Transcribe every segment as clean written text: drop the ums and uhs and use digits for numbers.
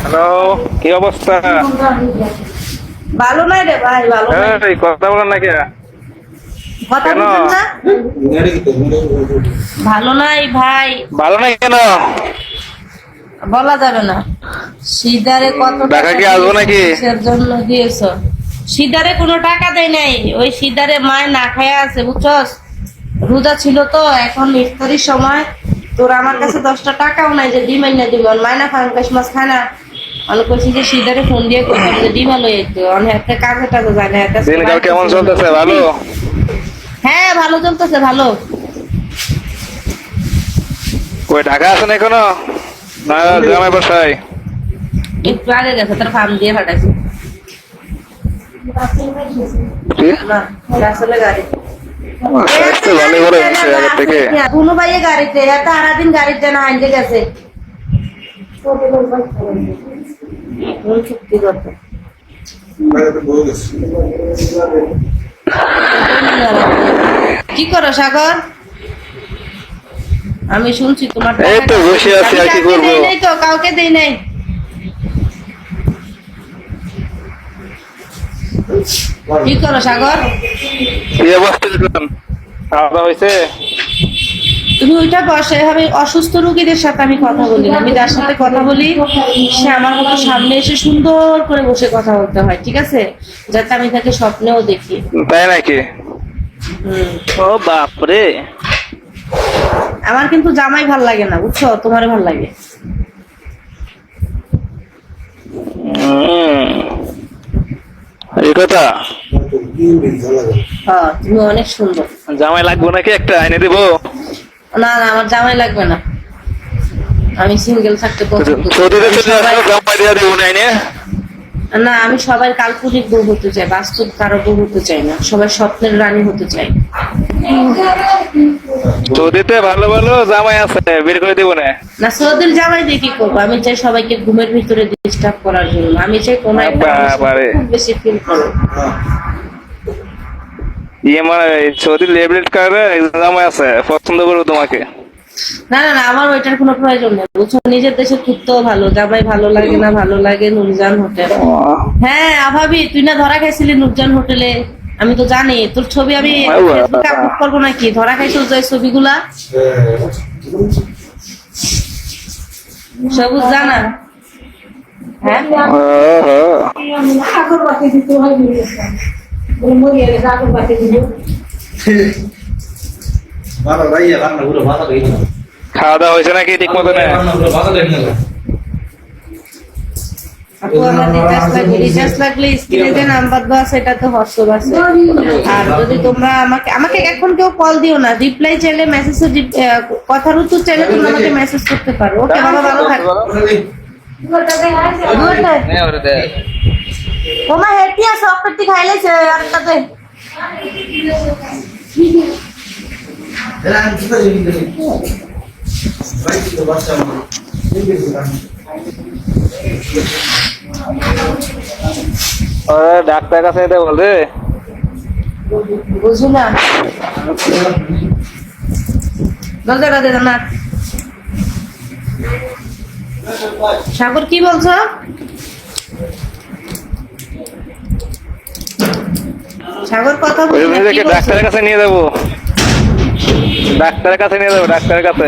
Hello, কি অবস্থা? ভালো নাই রে ভাই, ভালো নাই। এই কথা বলেন নাকি? কথা কেন? বলছেন না? ভালো নাই ভাই, ভালো নাই কেন? বলা যাবে না। সিদারে কত টাকা কি আসবো নাকি? কিসের জন্য দিয়েছো? সিদারে কোনো টাকা দেয় নাই, ওই সিদারে মায় না খায়া আছে বুঝছস। রোজা ছিল তো, এখন ইফতারির সময় তোর আমার কাছে 10টা টাকাও নাই যে ডিম এনে দিব। মায়না ফাঙ্কাশ মাছ খায় না। আমি কইছি যে সিদারে ফোন দিয়ে কইতাম যে ডিম আলো একটু অনেক একটা কাজে টাজে যায় না। দিনকাল কেমন চলতেছে? ভালো? হ্যাঁ ভালো চলতেছে, ভালো। কই ঢাকা আছেন এখনো না গ্রামে বাসায়? একটু আগে গেছে, তার ফার্ম দিয়ে ফাটাইছে কি? না আসলে গাড়ি স্বাস্থ্য ভালো করে দিচ্ছে আগের থেকে। কোনো ভাইয়ে গাড়িতে এত আরাদিন গাড়িতে না আনতে গেছে চুক্তি করতে। কি করো সাগর? আমি শুনছি তোমার এই তো বসে আছি, আর কি করবো? দেই নাই তো, কাউকে দেই নাই। কি করো সাগর? কি অবস্থা এখন? খাওয়া দাওয়া হয়েছে? তুমি ওইটা বসে, আমি অসুস্থ রোগীদের সাথে আমি কথা বলি না। আমি যার সাথে কথা বলি সে আমার মতো সামনে এসে সুন্দর করে বসে কথা বলতে হয়, ঠিক আছে? যাতে আমি তাকে স্বপ্নেও দেখি। তাই নাকি? ও বাপরে। আমার কিন্তু জামাই ভাল লাগে না বুঝছো, তোমার ভাল লাগে। এই কথা? হ্যাঁ তুমি অনেক সুন্দর। জামাই লাগবে নাকি? একটা এনে দিব? না না, আমার জামাই লাগবে না, আমি সিঙ্গেল থাকতে পছন্দ করি। জামাই দিয়ে দিব না এনে? না, আমি সবাই কাল্পনিক বউ হতে চাই, বাস্তব কারো বউ হতে চাই না। সবাই স্বপ্নের রানী হতে চাই। সৌদিতে ভালো ভালো জামাই আছে, বের করে দিব না? না, সৌদির জামাই দিয়ে কি করবো? আমি চাই সবাইকে ঘুমের ভিতরে ডিস্টার্ব করার জন্য। আমি চাই কোনো একটা মানুষের খুব বেশি ফিল করো। ইয়ে মানে সৌদি লেভেল কারে জামাই আছে, পছন্দ করবো তোমাকে। না না না, আমার ওইটার কোনো প্রয়োজন নেই বুঝছো। নিজের দেশের কুত্তাও ভালো, জামাই ভালো লাগে না? ভালো লাগে নুরজান হোটেল। হ্যাঁ আভাবি, তুই না ধরা খাইছিলি নুরজান হোটেলে? আমি তো জানি, তোর ছবি আমি ফেসবুকে আপলোড করবো নাকি? ধরা খাইছিস যে ছবিগুলা সবুজ জানা? হ্যাঁ খাওয়া দাওয়া হয়েছে নাকি ঠিক মতো? আপু, আমার রিচার্জ লাগলে স্ক্রিনে যে নাম্বার দেওয়া সেটা তো হোয়াটসঅ্যাপ আছে। আর যদি তোমরা আমাকে আমাকে এখন কেউ কল দিও না, রিপ্লাই চাইলে মেসেজ, কথার উত্তর চাইলে তোমরা আমাকে মেসেজ করতে পারো। ওকে বাবা, ভালো থাকো। ওমা হেঁটে আসো, অপেটি খাইলেছে একটাতে। ডাক্তার কাছে যেতে বলছে? বুঝি না, দরজাটা দে না। সাগর কি বলছো? সাগর কথা বলছি। ডাক্তারের কাছে নিয়ে যাবো, ডাক্তারের কাছে নিয়ে যাবো, ডাক্তারের কাছে।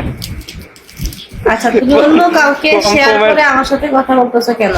আচ্ছা, তুমি অন্য কাউকে শেয়ার করে আমার সাথে কথা বলতেছো কেন?